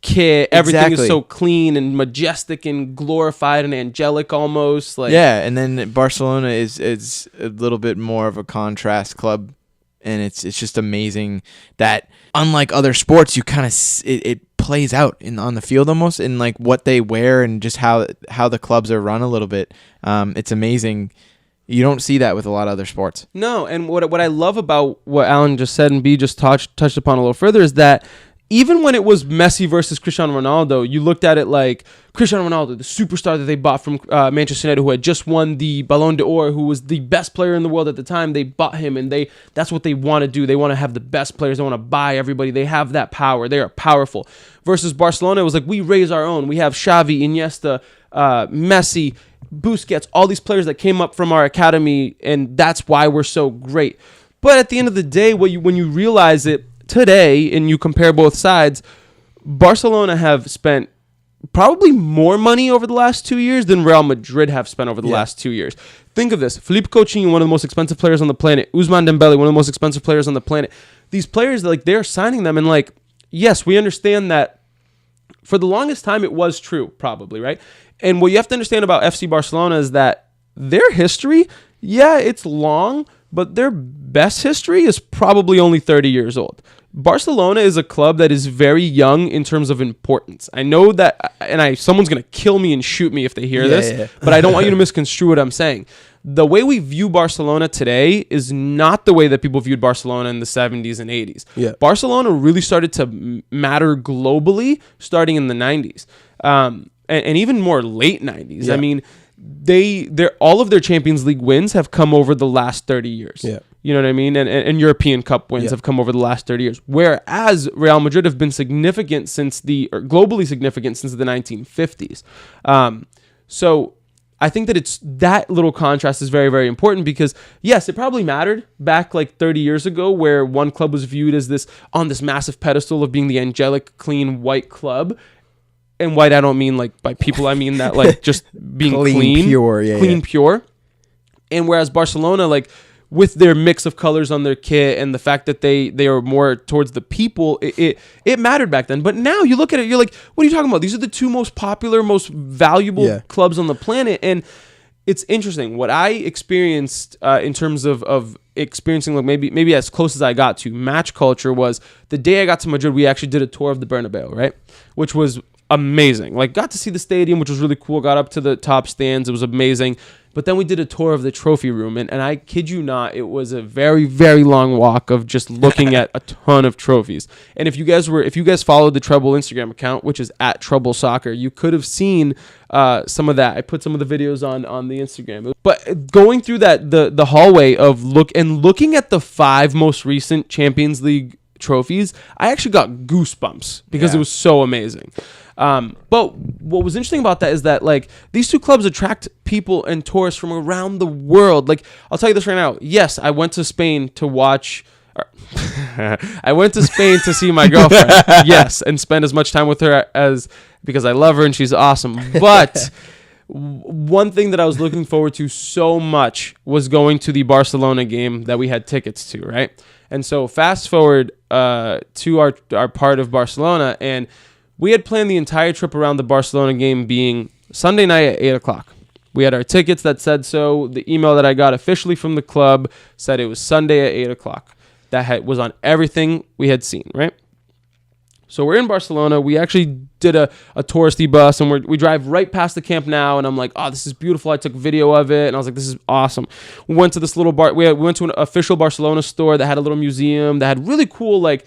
kit. Everything is so clean and majestic and glorified and angelic almost. Like and then Barcelona is a little bit more of a contrast club, and it's just amazing that unlike other sports, you kind of it plays out on the field almost in like what they wear and just how the clubs are run a little bit. It's amazing. You don't see that with a lot of other sports. No, and what I love about what Alan just said and B just touched upon a little further is that even when it was Messi versus Cristiano Ronaldo, you looked at it like Cristiano Ronaldo, the superstar that they bought from Manchester United, who had just won the Ballon d'Or, who was the best player in the world at the time. They bought him, and that's what they want to do. They want to have the best players. They want to buy everybody. They have that power. They are powerful. Versus Barcelona, it was like, we raise our own. We have Xavi, Iniesta, Messi, Busquets, all these players that came up from our academy, and that's why we're so great. But at the end of the day, when you realize it today and you compare both sides, Barcelona have spent probably more money over the last 2 years than Real Madrid have spent over the last 2 years. Think of this. Philippe Coutinho, one of the most expensive players on the planet. Ousmane Dembele, one of the most expensive players on the planet. These players, like, they're signing them, and like, yes, we understand that for the longest time it was true, probably, right? And what you have to understand about FC Barcelona is that their history, it's long, but their best history is probably only 30 years old. Barcelona is a club that is very young in terms of importance. I know that, and someone's going to kill me and shoot me if they hear this, but I don't want you to misconstrue what I'm saying. The way we view Barcelona today is not the way that people viewed Barcelona in the 70s and 80s. Yeah. Barcelona really started to matter globally starting in the 90s, and even more late 90s. Yeah. I mean, all of their Champions League wins have come over the last 30 years. Yeah. You know what I mean? And European Cup wins have come over the last 30 years. Whereas Real Madrid have been globally significant since the 1950s. So I think that that little contrast is very, very important because, yes, it probably mattered back like 30 years ago where one club was viewed as on this massive pedestal of being the angelic, clean, white club. And white, I don't mean like by people, I mean that like just being clean, pure, pure. And whereas Barcelona, like with their mix of colors on their kit and the fact that they are more towards the people, it mattered back then. But now you look at it, you're like, what are you talking about? These are the two most popular, most valuable clubs on the planet. And it's interesting. What I experienced in terms of experiencing like maybe as close as I got to match culture was the day I got to Madrid, we actually did a tour of the Bernabeu, right? Which was amazing. Like got to see the stadium, which was really cool. Got up to the top stands. It was amazing. But then we did a tour of the trophy room, and I kid you not, it was a very, very long walk of just looking at a ton of trophies. And if you guys followed the Treble Instagram account, which is @Treble Soccer, you could have seen some of that. I put some of the videos on the Instagram. But going through the hallway of looking at the 5 most recent Champions League trophies, I actually got goosebumps because it was so amazing. But what was interesting about that is that like these two clubs attract people and tourists from around the world. Like I'll tell you this right now. Yes, I went to Spain to watch. I went to Spain to see my girlfriend. Yes, and spend as much time with her because I love her and she's awesome. But one thing that I was looking forward to so much was going to the Barcelona game that we had tickets to, right? And so fast forward to our part of Barcelona, and we had planned the entire trip around the Barcelona game being Sunday night at 8 o'clock. We had our tickets that said so. The email that I got officially from the club said it was Sunday at 8 o'clock. That was on everything we had seen, right? So we're in Barcelona. We actually did a touristy bus, and we drive right past the Camp Nou, and I'm like, oh, this is beautiful. I took video of it, and I was like, this is awesome. We went to this little bar. We went to an official Barcelona store that had a little museum that had really cool, like,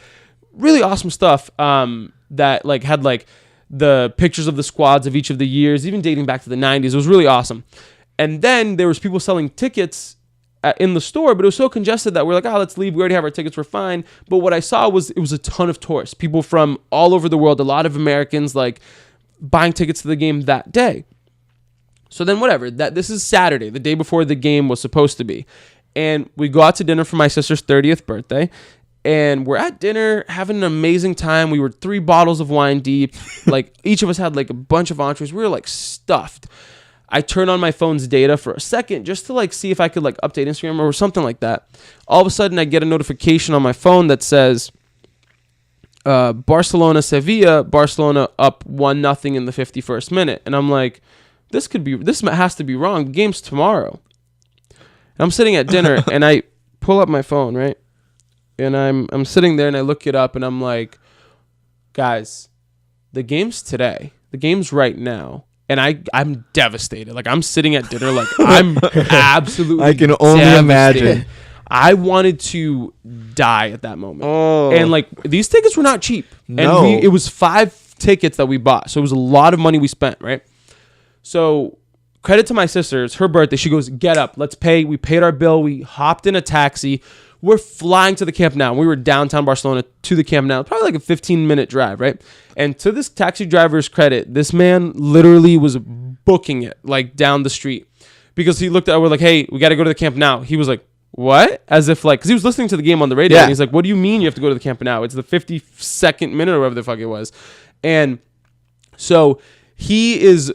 really awesome stuff that, like, had, like, the pictures of the squads of each of the years, even dating back to the 90s. It was really awesome. And then there was people selling tickets in the store, but it was so congested that we're like, let's leave. We already have our tickets. We're fine. But what I saw was it was a ton of tourists, people from all over the world, a lot of Americans like buying tickets to the game that day. So then whatever, this is Saturday, the day before the game was supposed to be. And we go out to dinner for my sister's 30th birthday. And we're at dinner, having an amazing time. We were 3 bottles of wine deep. Like each of us had like a bunch of entrees. We were like stuffed. I turn on my phone's data for a second just to like see if I could like update Instagram or something like that. All of a sudden I get a notification on my phone that says Barcelona Sevilla, Barcelona up 1-0 in the 51st minute. And I'm like, this has to be wrong. The game's tomorrow. And I'm sitting at dinner and I pull up my phone, right? And I'm sitting there and I look it up and I'm like, guys, the game's today. The game's right now. And I'm devastated. Like I'm sitting at dinner, like I'm absolutely I can only imagine. I wanted to die at that moment. Oh. And like these tickets were not cheap. No. And it was 5 tickets that we bought. So it was a lot of money we spent, right? So credit to my sister. It's her birthday. She goes, get up. Let's pay. We paid our bill. We hopped in a taxi. We're flying to the Camp Nou. We were downtown Barcelona to the Camp Nou. Probably like a 15-minute drive, right? And to this taxi driver's credit, this man literally was booking it like down the street because he looked at, we're like, hey, we got to go to the Camp Nou. He was like, what? As if like, because he was listening to the game on the radio. Yeah. And he's like, what do you mean you have to go to the Camp Nou? It's the 52nd minute or whatever the fuck it was. And so he's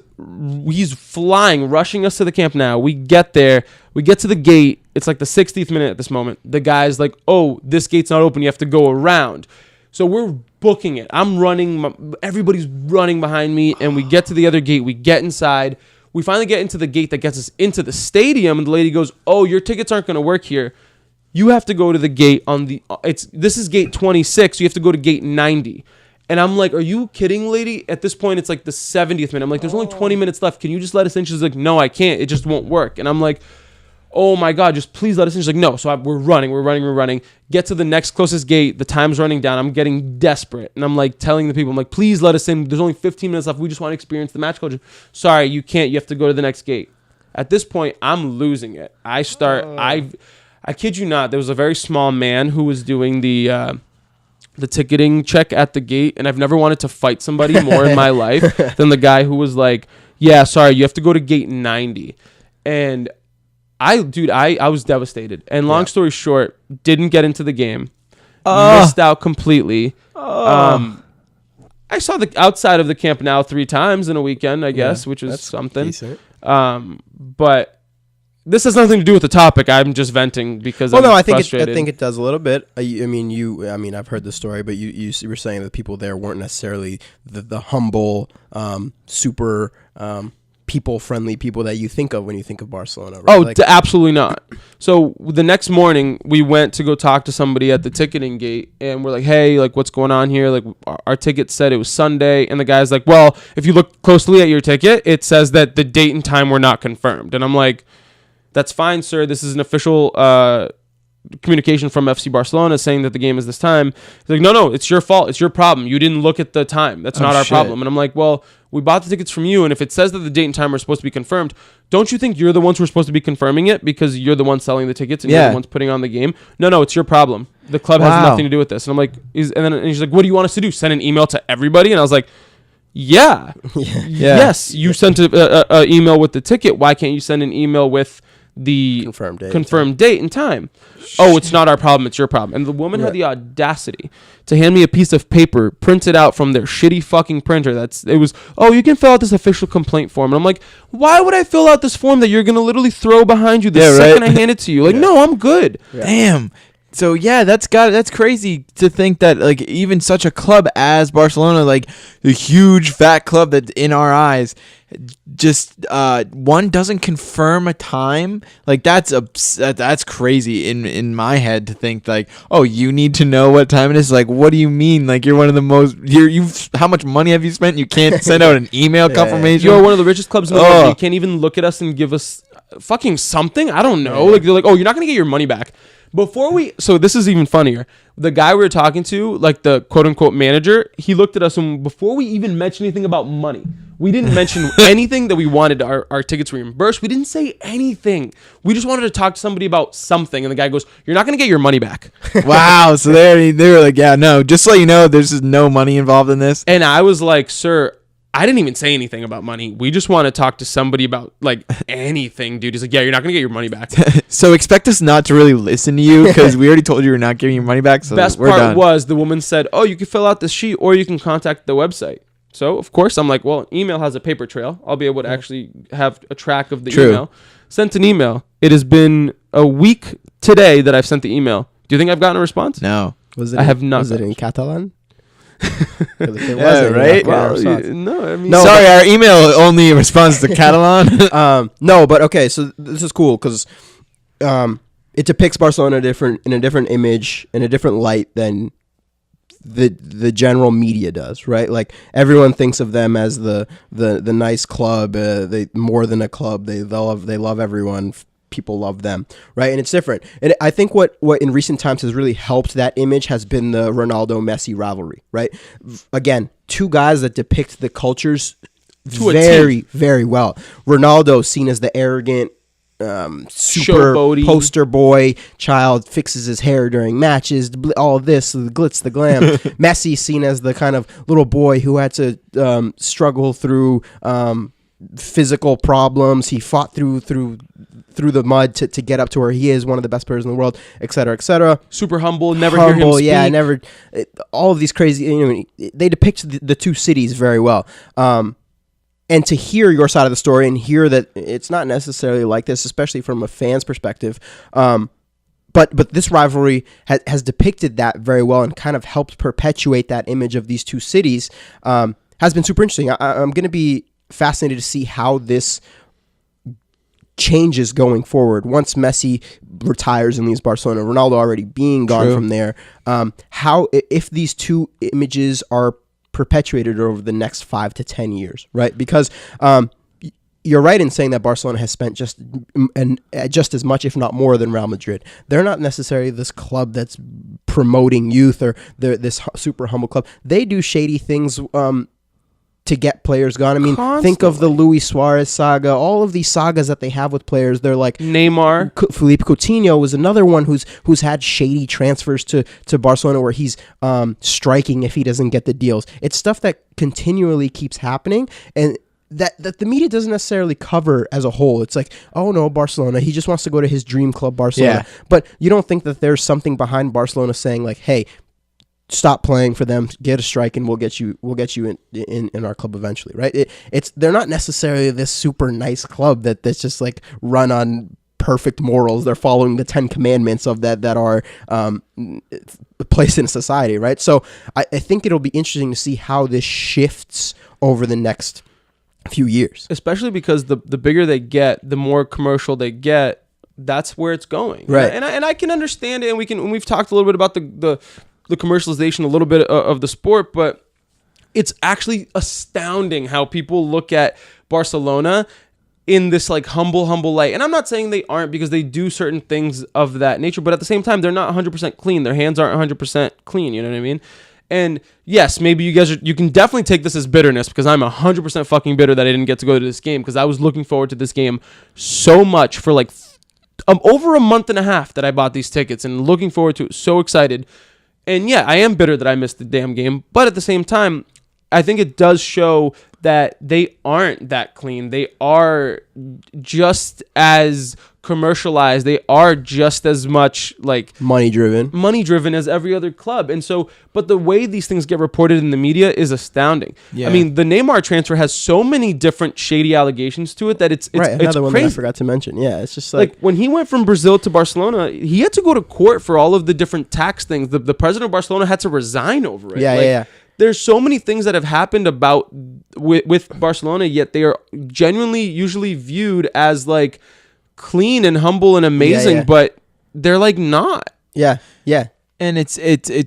flying, rushing us to the Camp Nou. We get there. We get to the gate. It's like the 60th minute at this moment. The guy's like, oh, this gate's not open. You have to go around. So we're booking it. I'm running. Everybody's running behind me. And we get to the other gate. We get inside. We finally get into the gate that gets us into the stadium. And the lady goes, oh, your tickets aren't going to work here. you have to go to the gate on the this is gate 26. You have to go to gate 90. And I'm like, are you kidding, lady? At this point, it's like the 70th minute. I'm like, there's only 20 minutes left. Can you just let us in? She's like, no, I can't. It just won't work. And I'm like, oh my God, just please let us in. She's like, no. So we're running. Get to the next closest gate. The time's running down. I'm getting desperate. And I'm like telling the people, I'm like, please let us in. There's only 15 minutes left. We just want to experience the match culture. Sorry, you can't. You have to go to the next gate. At this point, I'm losing it. I kid you not, there was a very small man who was doing the ticketing check at the gate, and I've never wanted to fight somebody more in my life than the guy who was like, yeah, sorry, you have to go to gate 90. And I was devastated. And long story short, didn't get into the game. Missed out completely. I saw the outside of the Camp Nou 3 times in a weekend, I guess, which was something. Decent. But this has nothing to do with the topic. I'm just venting because I'm frustrated. I think it does a little bit. I mean, I've heard the story, but you were saying that the people there weren't necessarily the humble, super people-friendly people that you think of when you think of Barcelona. Right? Absolutely not. So the next morning, we went to go talk to somebody at the ticketing gate, and we're like, hey, like, what's going on here? Like, our ticket said it was Sunday, and the guy's like, well, if you look closely at your ticket, it says that the date and time were not confirmed. And I'm like, that's fine, sir. This is an official communication from FC Barcelona saying that the game is this time. He's like, no, it's your fault. It's your problem. You didn't look at the time. That's not our problem. And I'm like, well, we bought the tickets from you, and if it says that the date and time are supposed to be confirmed, don't you think you're the ones who are supposed to be confirming it because you're the one selling the tickets and you're the ones putting on the game? No, it's your problem. The club has nothing to do with this. And I'm like, and he's like, what do you want us to do? Send an email to everybody? And I was like, yes, you sent an email with the ticket. Why can't you send an email with the confirmed date and time? Oh, it's not our problem, it's your problem. And the woman had the audacity to hand me a piece of paper printed out from their shitty fucking printer. You can fill out this official complaint form. And I'm like, why would I fill out this form that you're gonna literally throw behind you the second I hand it to you? Like, no, I'm good. Damn. So that's crazy to think that, like, even such a club as Barcelona, like the huge fat club that in our eyes just one doesn't confirm a time. Like, that's crazy in my head to think, like, oh, you need to know what time it is. Like, what do you mean? Like, you're one of the most how much money have you spent? You can't send out an email confirmation. You're one of the richest clubs in the world. You can't even look at us and give us fucking something. I don't know. Like, they're like, oh, you're not gonna get your money back. So this is even funnier. The guy we were talking to, like the quote unquote manager, he looked at us, and before we even mentioned anything about money, we didn't mention anything that we wanted our tickets reimbursed. We didn't say anything. We just wanted to talk to somebody about something. And the guy goes, you're not going to get your money back. Wow. So they were like, yeah, no, just so you know, there's just no money involved in this. And I was like, sir, I didn't even say anything about money. We just want to talk to somebody about, like, anything, dude. He's like, yeah, you're not going to get your money back. So expect us not to really listen to you because we already told you we're not giving your money back. So best part was the woman said, oh, you can fill out this sheet or you can contact the website. So, of course, I'm like, well, email has a paper trail. I'll be able to actually have a track of the email. Sent an email. It has been a week today that I've sent the email. Do you think I've gotten a response? No. I have not. Was it in Catalan? Right? Well, no, I mean, sorry, our email only responds to Catalan. No, but okay, so this is cool because it depicts Barcelona in a different image, in a different light than the general media does, right? Like, everyone thinks of them as the nice club. They more than a club. They love everyone. People love them, right? And it's different. And I think what in recent times has really helped that image has been the Ronaldo-Messi rivalry, right? Again, two guys that depict the cultures very, very well. Ronaldo seen as the arrogant, super showboaty poster boy child, fixes his hair during matches, all this, the glitz, the glam. Messi seen as the kind of little boy who had to struggle through physical problems. He fought through the mud to get up to where he is, one of the best players in the world, et cetera, et cetera. Super humble, never hear him speak. Yeah, never. All of these crazy, they depict the two cities very well. And to hear your side of the story and hear that it's not necessarily like this, especially from a fan's perspective, but this rivalry has depicted that very well and kind of helped perpetuate that image of these two cities, has been super interesting. I'm going to be fascinated to see how this changes going forward once Messi retires and leaves Barcelona, Ronaldo already being gone from there. How if these two images are perpetuated over the next 5 to 10 years, right? Because you're right in saying that Barcelona has spent just as much, if not more, than Real Madrid. They're not necessarily this club that's promoting youth or this super humble club. They do shady things to get players gone. I mean, think of the Louie Suarez saga, all of these sagas that they have with players. They're like Neymar. Philippe Coutinho was another one who's had shady transfers to Barcelona where he's striking if he doesn't get the deals. It's stuff that continually keeps happening, and that the media doesn't necessarily cover as a whole. It's like, oh no, Barcelona, he just wants to go to his dream club, Barcelona. Yeah. But you don't think that there's something behind Barcelona saying like, hey, stop playing for them, get a strike, and we'll get you in our club eventually, right? They're not necessarily this super nice club that's just like run on perfect morals. They're following the 10 commandments of that are placed in society, right? So I think it'll be interesting to see how this shifts over the next few years, especially because the bigger they get, the more commercial they get. That's where it's going, right? And I can understand it, and we've talked a little bit about the commercialization, a little bit of the sport, but it's actually astounding how people look at Barcelona in this like humble light. And I'm not saying they aren't, because they do certain things of that nature, but at the same time, they're not 100% clean. Their hands aren't 100% clean. You know what I mean? And yes, maybe you can definitely take this as bitterness, because I'm 100% fucking bitter that I didn't get to go to this game, because I was looking forward to this game so much for like over a month and a half that I bought these tickets and looking forward to it. So excited. And yeah, I am bitter that I missed the damn game. But at the same time, I think it does show that they aren't that clean. They are just as commercialized. They are just as much like money driven as every other club. And so, but the way these things get reported in the media is astounding. Yeah. I mean, the Neymar transfer has so many different shady allegations to it that it's right. Another one crazy. That I forgot to mention. Yeah, it's just like when he went from Brazil to Barcelona, he had to go to court for all of the different tax things. The president of Barcelona had to resign over it. Yeah. There's so many things that have happened about with Barcelona, yet they are genuinely usually viewed as like clean and humble and amazing, but they're like not. Yeah. And it's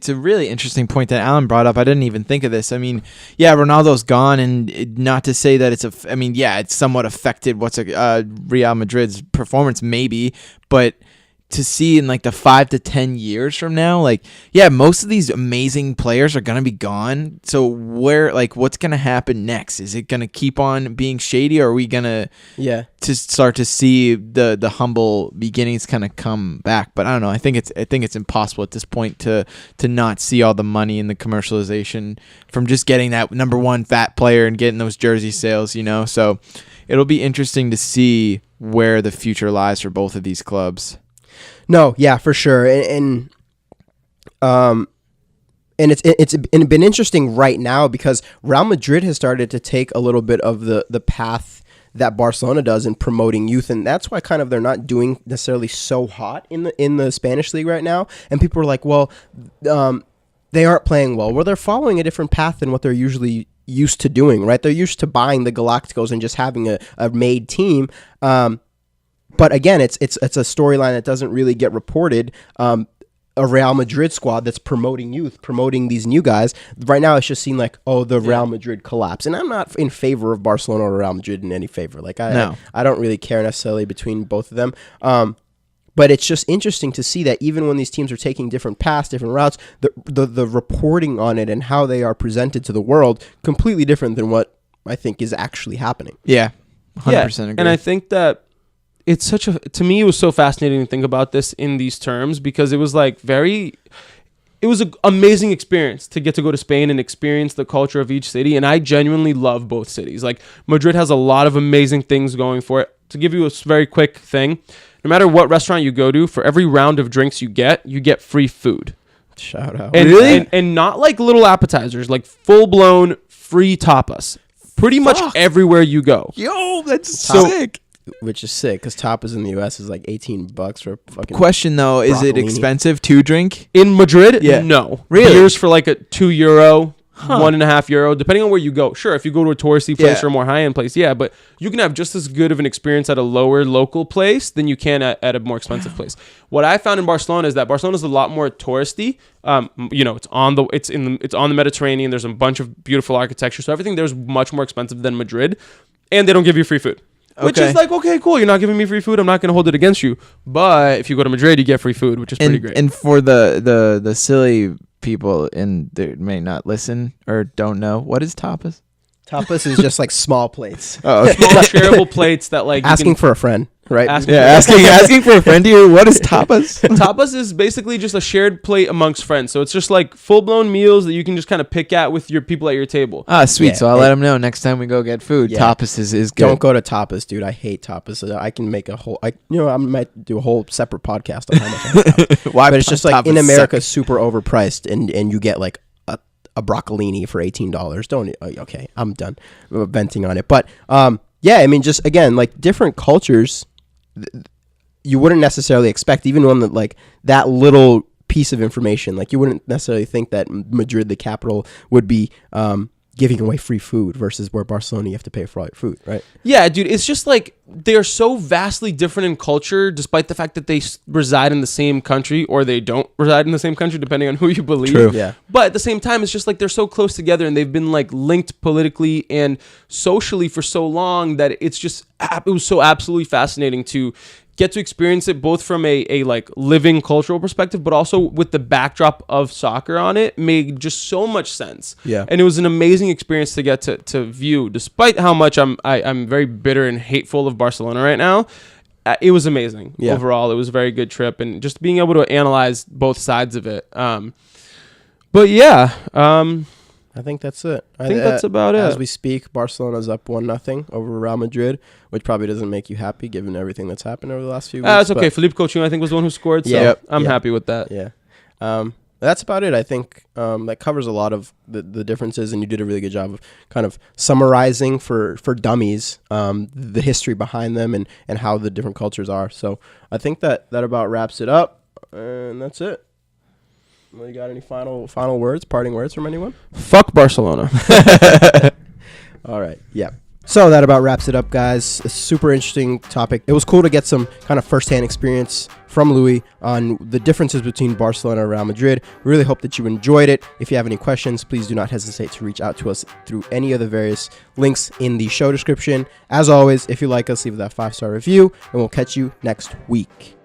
a really interesting point that Alan brought up. I didn't even think of this. I mean, yeah, Ronaldo's gone, and not to say that it's somewhat affected Real Madrid's performance, maybe, but to see in like the 5 to 10 years from now, like, yeah, most of these amazing players are going to be gone. So what's going to happen next? Is it going to keep on being shady, or are we going to start to see the humble beginnings kind of come back? But I don't know. I think it's impossible at this point to not see all the money in the commercialization from just getting that number one fat player and getting those jersey sales, So it'll be interesting to see where the future lies for both of these clubs. No, yeah, for sure, and it's been interesting right now because Real Madrid has started to take a little bit of the path that Barcelona does in promoting youth, and that's why kind of they're not doing necessarily so hot in the Spanish league right now. And people are like, well, they aren't playing well. Well, they're following a different path than what they're usually used to doing, right? They're used to buying the Galacticos and just having a made team. But again, it's a storyline that doesn't really get reported. A Real Madrid squad that's promoting youth, promoting these new guys. Right now, it's just seen like, Real Madrid collapse. And I'm not in favor of Barcelona or Real Madrid in any favor. Like I don't really care necessarily between both of them. But it's just interesting to see that even when these teams are taking different paths, different routes, the reporting on it and how they are presented to the world completely different than what I think is actually happening. Yeah, 100% agree. And I think that it's to me, it was so fascinating to think about this in these terms, because it was like it was an amazing experience to get to go to Spain and experience the culture of each city. And I genuinely love both cities. Like Madrid has a lot of amazing things going for it. To give you a very quick thing, no matter what restaurant you go to, for every round of drinks you get free food. Shout out. And really? And not like little appetizers, like full-blown free tapas. Pretty much everywhere you go. Yo, that's sick. Which is sick, because tapas in the U.S. is like $18 for fucking. Question though, is it expensive to drink in Madrid? Yeah. No, really. Beers for like €2. €1.50, depending on where you go. Sure, if you go to a touristy place or a more high-end place, but you can have just as good of an experience at a lower local place than you can at a more expensive place. What I found in Barcelona is that Barcelona is a lot more touristy. It's on the Mediterranean. There's a bunch of beautiful architecture, so everything there's much more expensive than Madrid, and they don't give you free food. Which is like, okay, cool. You're not giving me free food. I'm not going to hold it against you. But if you go to Madrid, you get free food, which is pretty great. And for the silly people they may not listen or don't know, what is tapas? Tapas is just like small plates. Oh, okay. Small shareable plates that like asking for a friend, right? Asking for a friend to you. What is tapas? Tapas is basically just a shared plate amongst friends. So it's just like full blown meals that you can just kind of pick at with your people at your table. Ah, sweet. Yeah, so I'll let them know next time we go get food. Yeah. Tapas is good. Don't go to tapas, dude. I hate tapas. I can make I might do a whole separate podcast on how much I hate tapas. Why? But it's just like in tapas America, suck. super overpriced, and you get like a broccolini for $18. Don't okay, I'm done venting on it. But I mean, just again, like different cultures, you wouldn't necessarily expect, even on that little piece of information. Like you wouldn't necessarily think that Madrid, the capital, would be giving away free food versus where Barcelona you have to pay for all your food, right? Yeah, dude, it's just like they're so vastly different in culture, despite the fact that they reside in the same country or they don't reside in the same country, depending on who you believe. True. Yeah. But at the same time, it's just like they're so close together and they've been like linked politically and socially for so long that it was so absolutely fascinating to get to experience it both from a like living cultural perspective, but also with the backdrop of soccer on it made just so much sense. Yeah. And it was an amazing experience to get to view, despite how much I'm very bitter and hateful of Barcelona right now. It was amazing. Yeah. Overall, it was a very good trip, and just being able to analyze both sides of it. But yeah, I think that's it. I think that's about it. As we speak, Barcelona's up 1-0 over Real Madrid, which probably doesn't make you happy given everything that's happened over the last few weeks. It's okay. Philippe Coutinho, I think, was the one who scored, so I'm happy with that. Yeah. That's about it. I think that covers a lot of the differences, and you did a really good job of kind of summarizing for dummies the history behind them and how the different cultures are. So I think that about wraps it up, and that's it. Well, you got any final words, parting words from anyone? Fuck Barcelona. All right. Yeah. So that about wraps it up, guys. A super interesting topic. It was cool to get some kind of firsthand experience from Louie on the differences between Barcelona and Real Madrid. We really hope that you enjoyed it. If you have any questions, please do not hesitate to reach out to us through any of the various links in the show description. As always, if you like us, leave that 5-star review, and we'll catch you next week.